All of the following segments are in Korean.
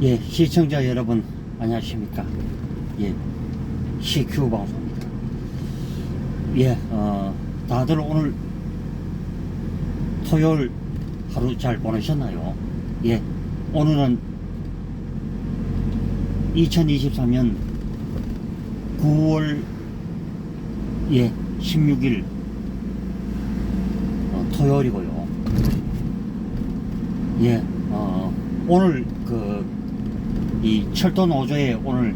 예, 시청자 여러분 안녕하십니까. 예, CQ 방송입니다. 예, 다들 오늘 토요일 하루 잘 보내셨나요? 예, 오늘은 2023년 9월 16일 토요일이고요. 예, 오늘 이 철도 노조에 오늘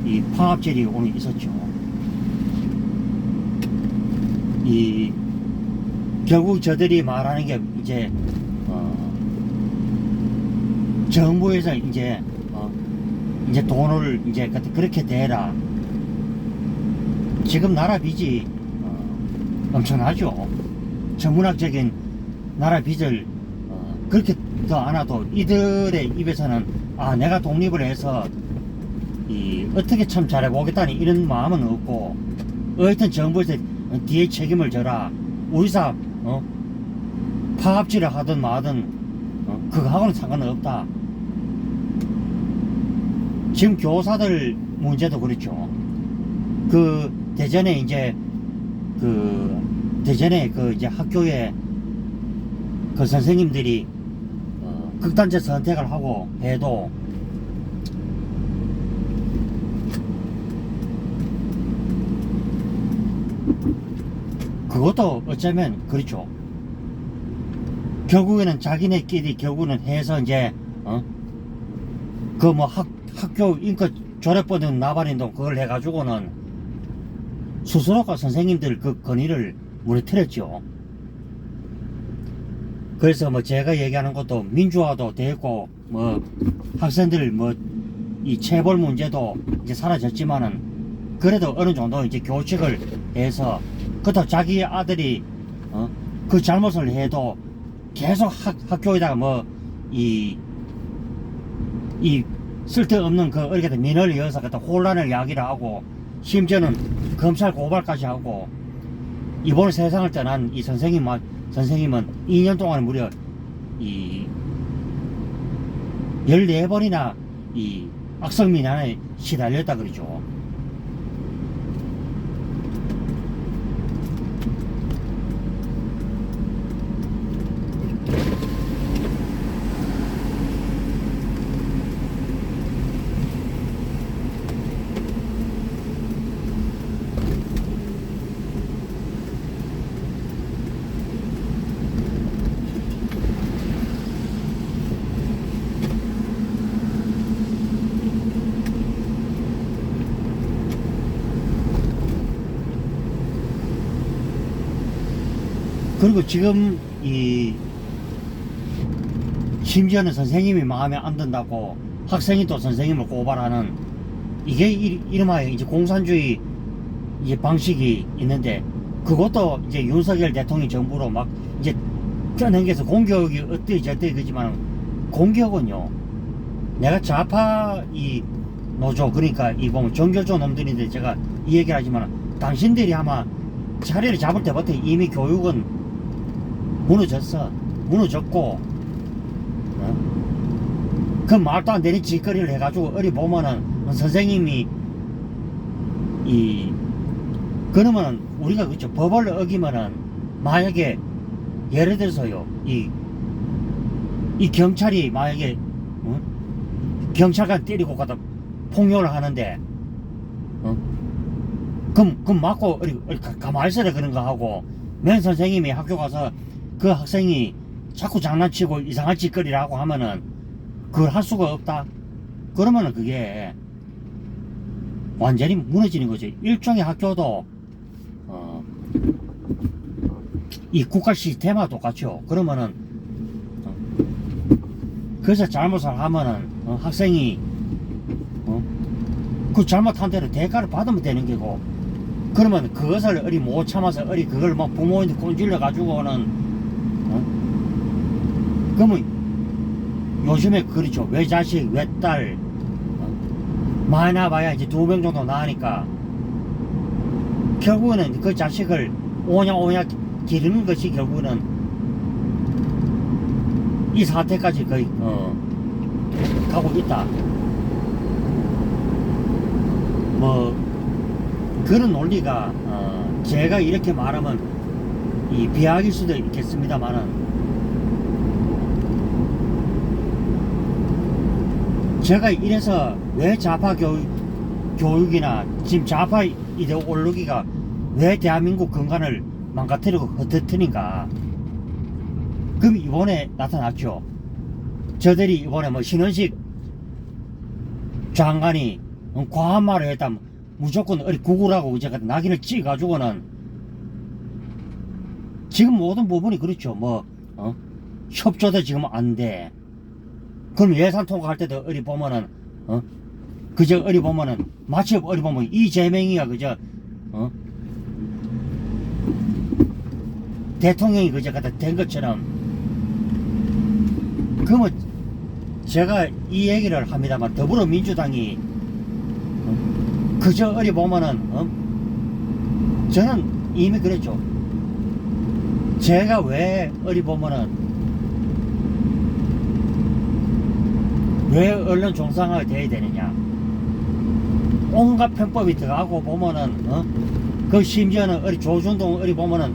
이 파업절이 오늘 있었죠. 이 결국 저들이 말하는 게 이제 정부에서 이제 돈을 이제 그렇게 대라. 지금 나라 빚이 엄청나죠. 천문학적인 나라 빚을 그렇게 더 안 와도 이들의 입에서는 내가 독립을 해서 어떻게 참 잘해보겠다는 이런 마음은 없고, 어쨌든 정부에서 뒤에 책임을 져라. 우리사 파업질을 하든 마든 그거하고는 상관은 없다. 지금 교사들 문제도 그렇죠. 대전에 이제 대전에 이제 학교에 선생님들이 극단적 선택을 하고 해도 그것도 어쩌면 그렇죠. 결국에는 자기네끼리 결국은 해서 이제 학교 인권 조례법은 나발인동 그걸 해가지고는 스스로가 선생님들 그 건의를 무너뜨렸죠. 그래서 제가 얘기하는 것도 민주화도 되고 학생들 이 체벌 문제도 이제 사라졌지만은 그래도 어느 정도 이제 교칙을 해서 그렇다고 자기 아들이 그 잘못을 해도 계속 학교에다가 이 쓸데없는 어떻게 민원을 이어서 혼란을 야기를 하고, 심지어는 검찰 고발까지 하고, 이번에 세상을 떠난 이 선생님은 2년 동안 무려 14번이나 이 악성민원에 시달렸다 그러죠. 그리고 지금 심지어는 선생님이 마음에 안 든다고 학생이 또 선생님을 고발하는, 이게 이름하여 이제 공산주의 이제 방식이 있는데, 그것도 이제 윤석열 대통령 정부로 막 이제 쪄넘겨서 공격이 어때 저때 그지만, 공격은요, 내가 좌파 노조, 그러니까 보면 정교조 놈들인데 제가 이 얘기를 하지만, 당신들이 아마 자리를 잡을 때부터 이미 교육은 무너졌고, 그 말도 안 되는 짓거리를 해가지고 어리 보면은 선생님이 그러면은 우리가 그렇죠. 법을 어기면은 만약에 예를 들어서요, 이 경찰이 만약에 경찰관 때리고 가다 폭력을 하는데 그럼 맞고 가만히 있어라 그런 거 하고, 맨 선생님이 학교 가서 그 학생이 자꾸 장난치고 이상한 짓거리를 하고 하면은 그걸 할 수가 없다. 그러면은 그게 완전히 무너지는 거죠. 일종의 학교도 이 국가 시스템과 똑같죠. 그러면은 그래서 잘못을 하면은 학생이 그 잘못한 대로 대가를 받으면 되는 거고, 그러면 그것을 못 참아서 그걸 부모한테 꼰질러 가지고는 그러면 요즘에 그렇죠. 외자식 외딸 많이 나봐야 이제 2명 정도 나으니까 결국에는 그 자식을 오냐 기르는 것이 결국은 이 사태까지 거의 가고 있다. 뭐 그런 논리가 제가 이렇게 말하면 이 비하일 수도 있겠습니다만은 제가 이래서 왜 좌파 교육이나 지금 좌파 이데올로기가 왜 대한민국 근간을 망가뜨리고 흩어뜨린가. 그럼 이번에 나타났죠. 저들이 이번에 뭐 신원식 장관이 과한 말을 했다면 무조건 어리 구구라고 이제 낙인을 찍어가지고는 지금 모든 부분이 그렇죠. 뭐 협조도 지금 안 돼. 그럼 예산 통과할 때도 어리 보면은 그저 어리 보면은 마치 어리 보면 이재명이가 그저 대통령이 그저 갖다 된 것처럼. 그러면 제가 이 얘기를 합니다만 더불어민주당이 그저 어리 보면은 저는 이미 그랬죠. 제가 왜 어리 보면은 왜 언론 종상화가 돼야 되느냐. 온갖 편법이 들어가고 보면은 그 심지어는 어리 조준동 어리 보면은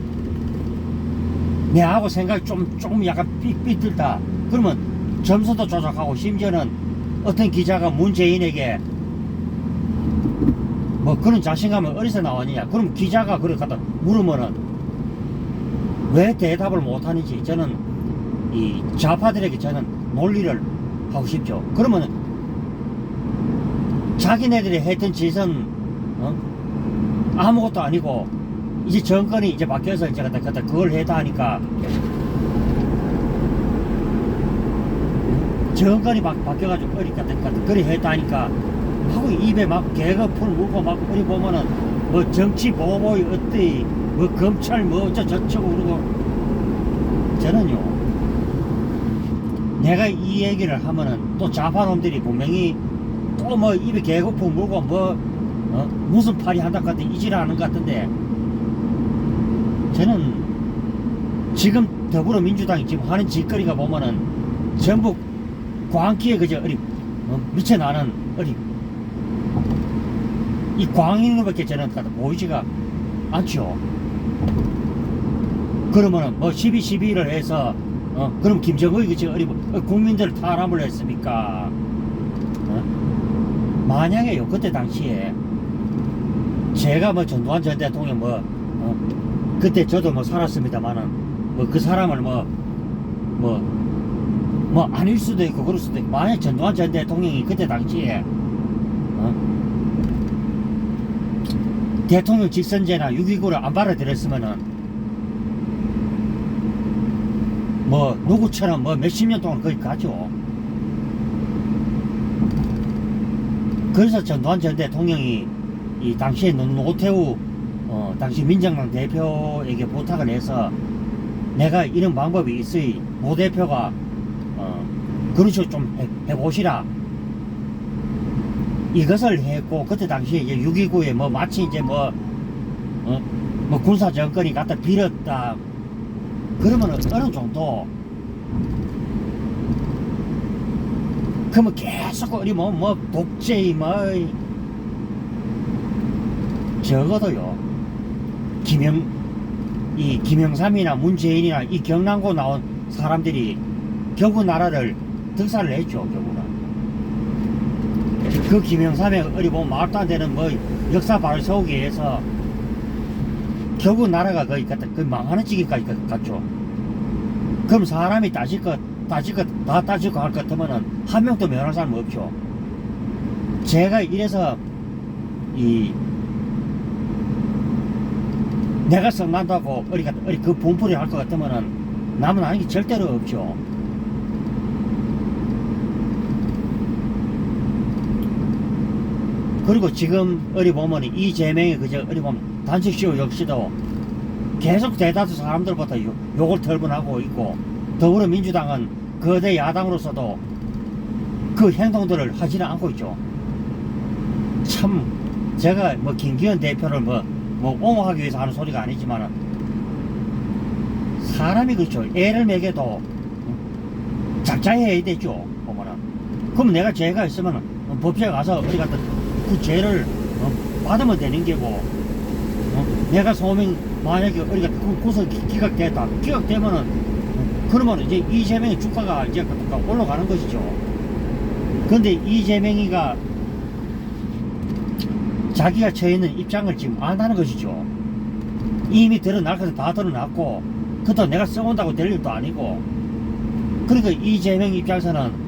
내하고 생각이 조금 약간 삐뚤다. 그러면 점수도 조작하고 심지어는 어떤 기자가 문재인에게 뭐 그런 자신감은 어디서 나왔느냐. 그럼 기자가 그걸 갖다 물으면은 왜 대답을 못하는지 저는 이 좌파들에게 저는 논리를 하고 싶죠. 그러면은 자기네들이 했던 짓은 아무것도 아니고 이제 정권이 이제 바뀌어서 이제 갖다 그걸 했다 하니까 정권이 바뀌어가지고 어리 갖다 그리 했다 하니까 하고 입에 막 개거풀 물고 막 어리 보면은 뭐 정치 보복이 어때 뭐 검찰 뭐 저쩌고 그러고. 저는요 내가 이 얘기를 하면은 또 좌파놈들이 분명히 또 뭐 입에 개거풀 물고 뭐 무슨 팔이 한다고 같은 이질을 하는 것 같은데, 저는 지금 더불어민주당이 지금 하는 짓거리가 보면은 전부 광기에 그저 어리 미쳐나는 어리 이 광인으로밖에 저는 보이지가 않죠. 그러면은 뭐 12.12를 해서 그럼 김정은이 그저 어리 국민들 탄압을 했습니까? 만약에요 그때 당시에 제가 뭐 전두환 전 대통령 뭐 그때 저도 뭐 살았습니다만은 뭐 그 사람을 뭐 아닐 수도 있고 그럴 수도 있고, 만약 전두환 전 대통령이 그때 당시에 대통령 직선제나 6.29를 안 받아들였으면은 뭐 누구처럼 뭐 몇십 년 동안 거기 가죠. 그래서 전두환 전 대통령이 이 당시에 노태우 당시 민정당 대표에게 부탁을 해서 내가 이런 방법이 있으니 모 대표가 그런 식으로 좀 해보시라 이것을 했고, 그때 당시에 이제 6.29에 뭐 마치 이제 뭐 군사 정권이 갖다 빌었다 그러면 어느 정도 그러면 계속 어리 뭐 독재이 뭐 적어도요 김영삼이나 문재인이나 이 경남고 나온 사람들이 결국 나라를 득살을 했죠. 결국은 그 김영삼의 어리 보면 말도 안 되는 뭐 역사 발을 세우기 위해서 결국 나라가 거의 망하는 지기까지 갔죠. 그럼 사람이 따질 것 다 따지고 할 것 같으면은 한 명도 면할 사람 없죠. 제가 이래서 내가 성난다고 어리 그 분풀이 할 것 같으면은 남은 하는 게 절대로 없죠. 그리고 지금 어리 보면 이재명이 그저 어리 보면 단식쇼 역시도 계속 대다수 사람들부터 욕을 털분하고 있고, 더불어민주당은 거대 야당으로서도 그 행동들을 하지는 않고 있죠. 참 제가 뭐 김기현 대표를 뭐 옹호하기 위해서 하는 소리가 아니지만은 사람이 그렇죠. 애를 먹여도 작자해야 되죠. 보면은 그럼 내가 죄가 있으면 법정에 가서 어디 갔다 그 죄를 받으면 되는 게고, 내가 소명 만약에 어디 갔다 구속 기각됐다. 기각되면은 그러면 이제 이재명의 주가가 이제 올라가는 것이죠. 근데 이재명이가 자기가 처해 있는 입장을 지금 안 하는 것이죠. 이미 드러날 것은 다 드러났고, 그것도 내가 써온다고 될 일도 아니고, 그러니까 이재명 입장에서는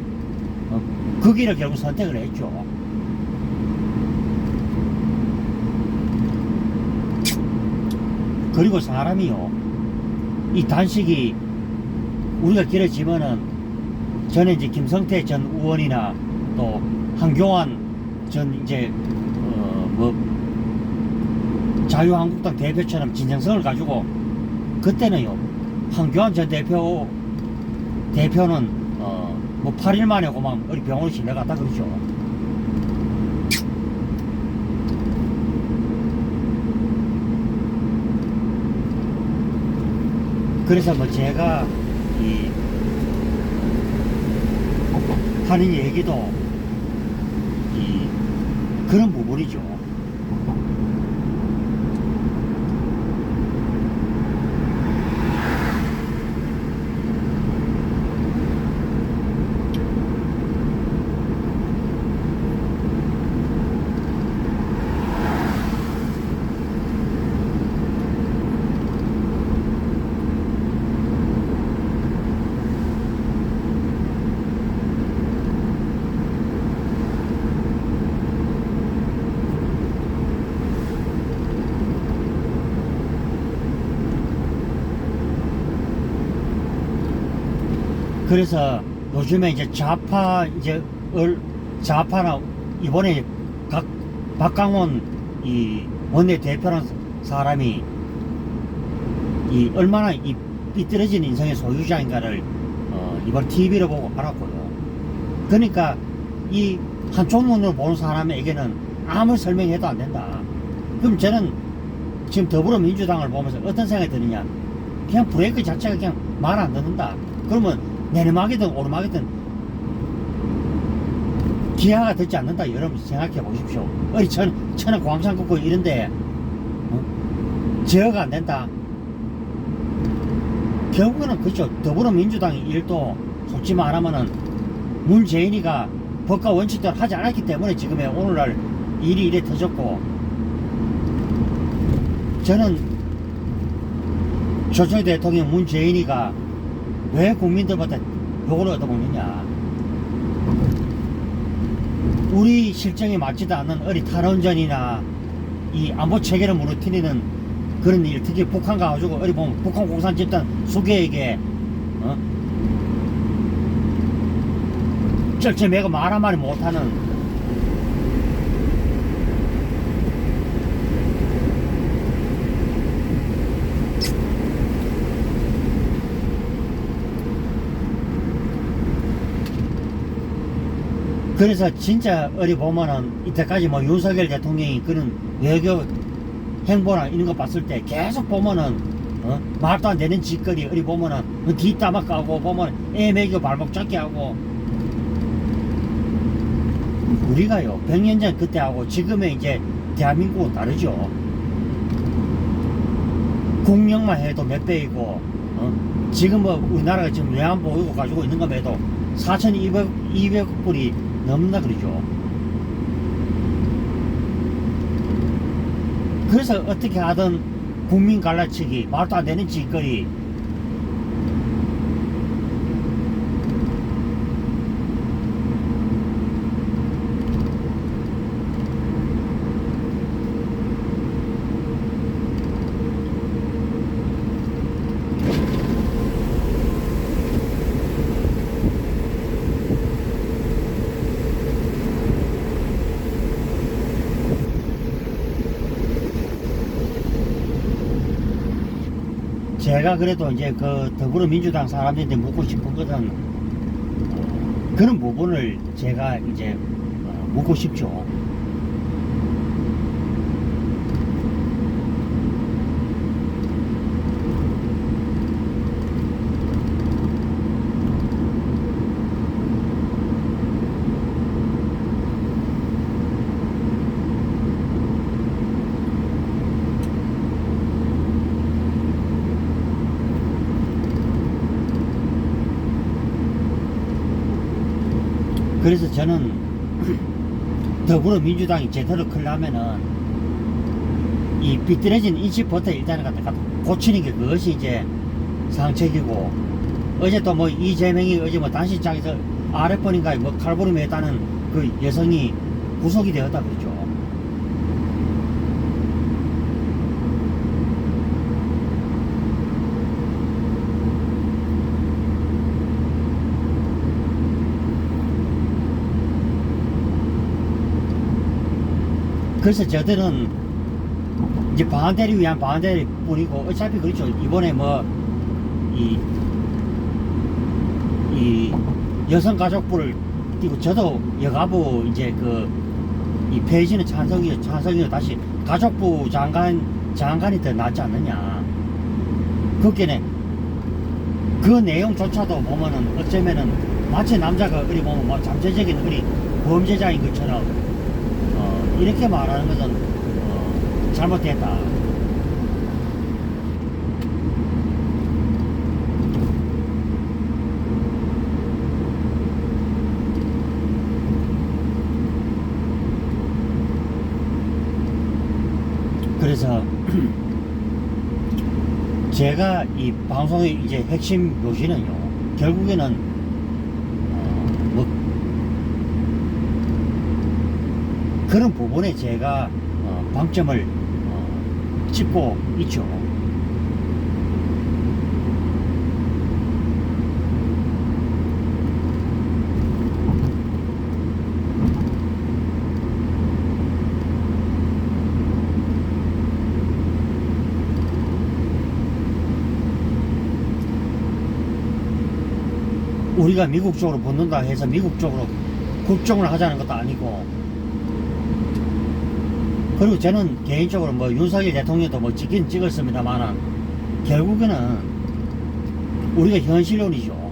그 길을 결국 선택을 했죠. 그리고 사람이요, 이 단식이 우리가 길어지면은 전에 이제 김성태 전 의원이나 또 한교안 전 이제 자유한국당 대표처럼 진정성을 가지고, 그때는요 한교안 전 대표는 뭐 8일 만에 그만 우리 병원에 실려갔다 그러죠. 그래서 뭐 제가 이 하는 얘기도 이 그런 부분이죠. 그래서 요즘에 이제 좌파나 이번에 박강원 이 원내 대표라는 사람이 이 얼마나 이 삐뚤어진 인생의 소유자인가를 이번 TV를 보고 알았고요. 그러니까 이 한쪽 눈으로 보는 사람에게는 아무 설명해도 안 된다. 그럼 저는 지금 더불어민주당을 보면서 어떤 생각이 드느냐, 그냥 브레이크 자체가 그냥 말 안 듣는다. 그러면 내리막이든 오르막이든 기아가 듣지 않는다. 여러분 생각해 보십시오. 어디 천안 광산 걷고 이런데 제어가 안 된다. 결국에는 그죠. 더불어민주당의 일도 솔직히 말하면은 문재인이가 법과 원칙대로 하지 않았기 때문에 지금의 오늘날 일이 이래 터졌고, 저는 조정희 대통령 문재인이가 왜 국민들한테 욕을 얻어먹느냐, 우리 실정에 맞지도 않는 어리 탈원전이나 이 안보 체계를 무너뜨리는 그런 일, 특히 북한 가가지고 어리 보면 북한 공산 집단 수개에게 쩔쩔매고 말 한마디 못하는, 그래서 진짜 어디 보면은 이때까지 뭐 윤석열 대통령이 그런 외교 행보나 이런 거 봤을 때 계속 보면은 말도 안 되는 짓거리 어디 보면은 뒷담화 까고 보면 애 먹이고 발목 잡게 하고, 우리가요 100년 전 그때하고 지금의 이제 대한민국은 다르죠. 국력만 해도 몇 배이고 지금 뭐 우리나라가 지금 외환보유고 가지고 있는 것만 해도 4,200억 불이 넘나 그러죠. 그래서 어떻게 하든 국민 갈라치기, 말도 안 되는 짓거리, 제가 그래도 이제 그 더불어민주당 사람들한테 묻고 싶은 것은 그런 부분을 제가 이제 묻고 싶죠. 그래서 저는 더불어민주당이 제대로 크려면은 이 비뚤어진 인식부터 일단은 갖다 고치는 게 그것이 이제 상책이고, 어제 또 뭐 이재명이 어제 뭐 단식장에서 아랫번인가에 뭐 칼부림을 했다는 그 여성이 구속이 되었다 그러죠. 그래서 저들은 이제 반대를 위한 반대를 뿐이고, 어차피 그렇죠. 이번에 뭐 이 여성가족부를 띄고, 저도 여가부 이제 이 폐지는 찬성이요. 다시 가족부 장관이 더 낫지 않느냐. 그렇게는 그 내용조차도 보면은 어쩌면은 마치 남자가 어리 보면 뭐 잠재적인 어리 범죄자인 것처럼 이렇게 말하는 것은 잘못됐다. 그래서 제가 이 방송의 이제 핵심 요지는요, 결국에는 뭐 그런 부분에 제가 방점을 찍고 있죠. 우리가 미국 쪽으로 붙는다 해서 미국 쪽으로 국정을 하자는 것도 아니고, 그리고 저는 개인적으로 뭐 윤석열 대통령도 뭐 찍긴 찍었습니다만, 결국에는 우리가 현실론이죠.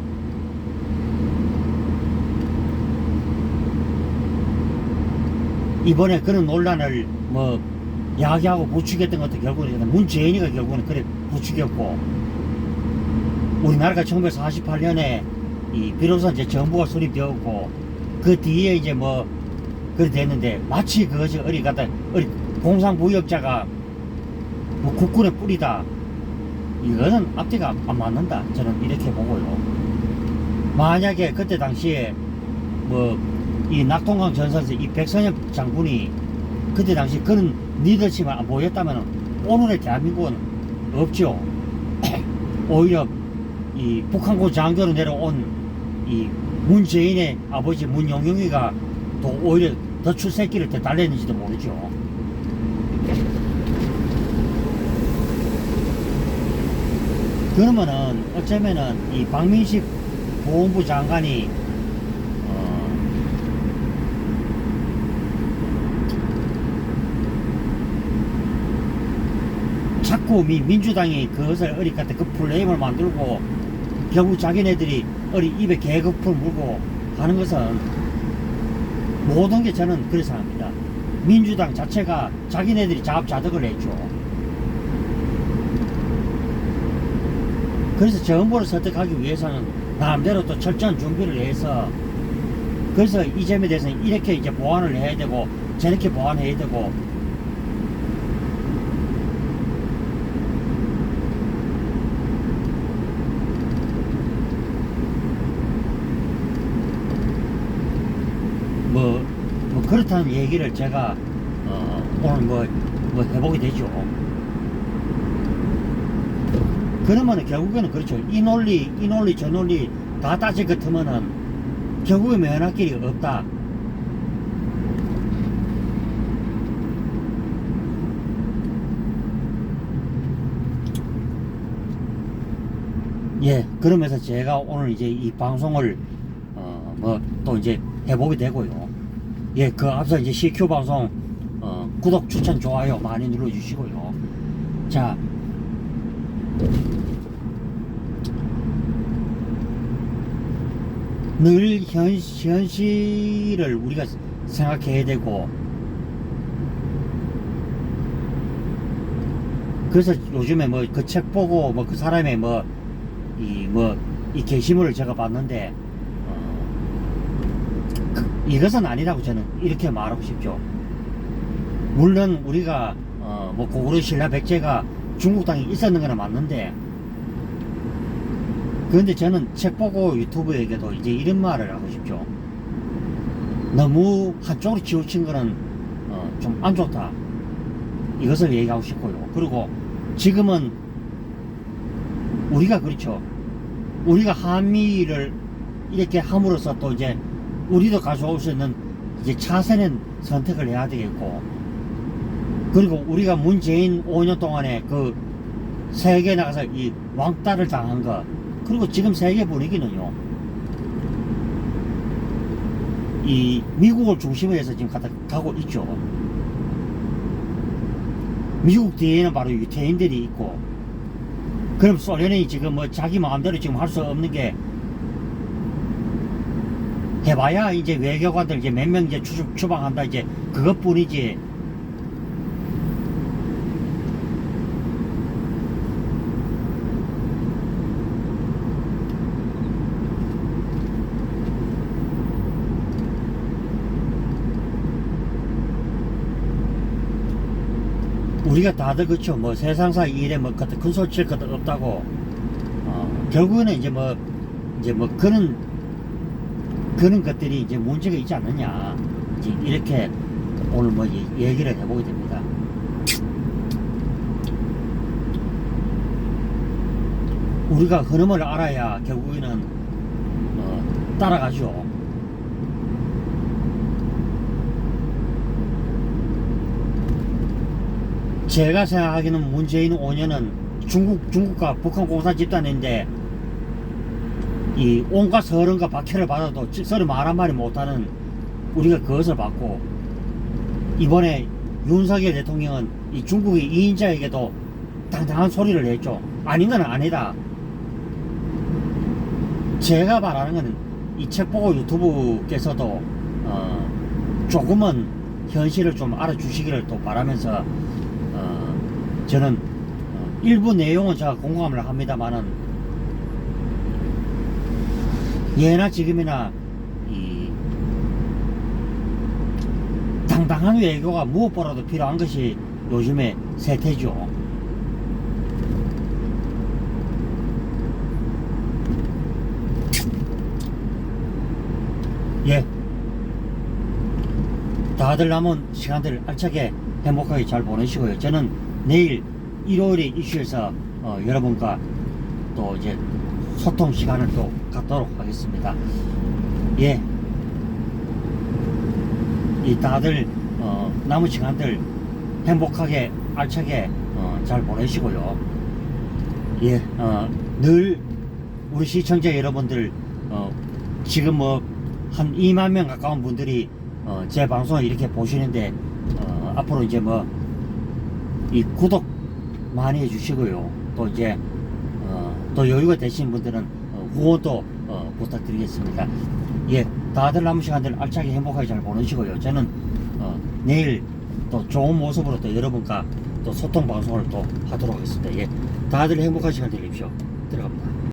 이번에 그런 논란을 뭐 야기하고 부추겼던 것도 결국은 문재인이가 결국은 그래 부추겼고, 우리나라가 1948년에 비로소 이제 정부가 수립되었고, 그 뒤에 이제 뭐 그래 됐는데, 마치 그것이 어리 공상부역자가 뭐 국군의 뿌리다, 이거는 앞뒤가 안 맞는다, 저는 이렇게 보고요. 만약에 그때 당시에 뭐 이 낙동강 전선에서 이 백선엽 장군이 그때 당시 그런 리더십을 안 보였다면 오늘의 대한민국은 없죠. 오히려 이 북한군 장교로 내려온 이 문재인의 아버지 문용용이가 또 오히려 더 출세기를 더 달랬는지도 모르죠. 그러면은 어쩌면은 이 박민식 보훈부 장관이 자꾸 민주당이 그것을 어리 갖다 그 플레임을 만들고, 결국 자기네들이 어리 입에 개급을 물고 하는 것은, 모든 게 저는 그래서 합니다. 민주당 자체가 자기네들이 자업자득을 했죠. 그래서 정부를 설득하기 위해서는 나름대로 또 철저한 준비를 해서, 그래서 이 점에 대해서는 이렇게 이제 보완을 해야 되고 저렇게 보완해야 되고, 뭐 그렇다는 얘기를 제가 오늘 뭐 해보게 되죠. 그러면은 결국에는 그렇죠. 이 논리 저 논리 다 따질 것 같으면은 결국에 면할 길이 없다. 예, 그러면서 제가 오늘 이제 이 방송을 뭐 또 이제 해보게 되고요. 예, 그 앞서 이제 CQ 방송 구독, 추천, 좋아요 많이 눌러주시고요. 자, 늘 현실을 우리가 생각해야 되고, 그래서 요즘에 뭐 그 책 보고 뭐 그 사람의 이 게시물을 제가 봤는데, 이것은 아니라고 저는 이렇게 말하고 싶죠. 물론 우리가 뭐 고구려 신라 백제가 중국 땅에 있었는 거는 맞는데, 그런데 저는 책 보고 유튜브에게도 이제 이런 말을 하고 싶죠. 너무 한쪽으로 치우친 거는 좀 안 좋다, 이것을 얘기하고 싶고요. 그리고 지금은 우리가 그렇죠. 우리가 한미를 이렇게 함으로써 또 이제 우리도 가져올 수 있는 이제 차세는 선택을 해야 되겠고, 그리고 우리가 문재인 5년 동안에 그 세계에 나가서 이 왕따를 당한 거, 그리고 지금 세계 분위기는요, 이 미국을 중심으로 해서 지금 가고 있죠. 미국 뒤에는 바로 유태인들이 있고, 그럼 소련이 지금 뭐 자기 마음대로 지금 할 수 없는 게, 해봐야 이제 외교관들 이제 몇 명 이제 추방한다, 이제 그것뿐이지. 우리가 다들 그쵸, 뭐 세상사 일에 뭐 큰 소리 칠 것도 없다고, 결국에는 이제 뭐 그런 것들이 이제 문제가 있지 않느냐, 이제 이렇게 오늘 뭐 얘기를 해보게 됩니다. 우리가 흐름을 알아야 결국에는 따라가죠. 제가 생각하기에는 문재인 5년은 중국과 북한 공산 집단인데, 이 온갖 서른과 박해를 받아도 서로 말 한마디 못하는 우리가 그것을 받고, 이번에 윤석열 대통령은 이 중국의 2인자에게도 당당한 소리를 했죠. 아닌 건 아니다. 제가 말하는 거는 이 책 보고 유튜브께서도 조금은 현실을 좀 알아주시기를 또 바라면서, 저는 일부 내용은 제가 공감을 합니다만은, 예나 지금이나 이 당당한 외교가 무엇보다도 필요한 것이 요즘의 세태죠. 예, 다들 남은 시간들 알차게 행복하게 잘 보내시고요. 저는 내일 일요일에 이슈에서 여러분과 또 이제 소통 시간을 또 갖도록 하겠습니다. 예, 이 다들 남은 시간들 행복하게 알차게 잘 보내시고요. 예, 늘 우리 시청자 여러분들 지금 뭐 한 2만 명 가까운 분들이 제 방송을 이렇게 보시는데, 앞으로 이제 뭐 이 구독 많이 해주시고요. 또 이제 또 여유가 되신 분들은 후원도 부탁드리겠습니다. 예, 다들 남은 시간들 알차게 행복하게 잘 보내시고요. 저는 내일 또 좋은 모습으로 또 여러분과 또 소통 방송을 또 하도록 하겠습니다. 예, 다들 행복한 시간 되십시오. 들어갑니다.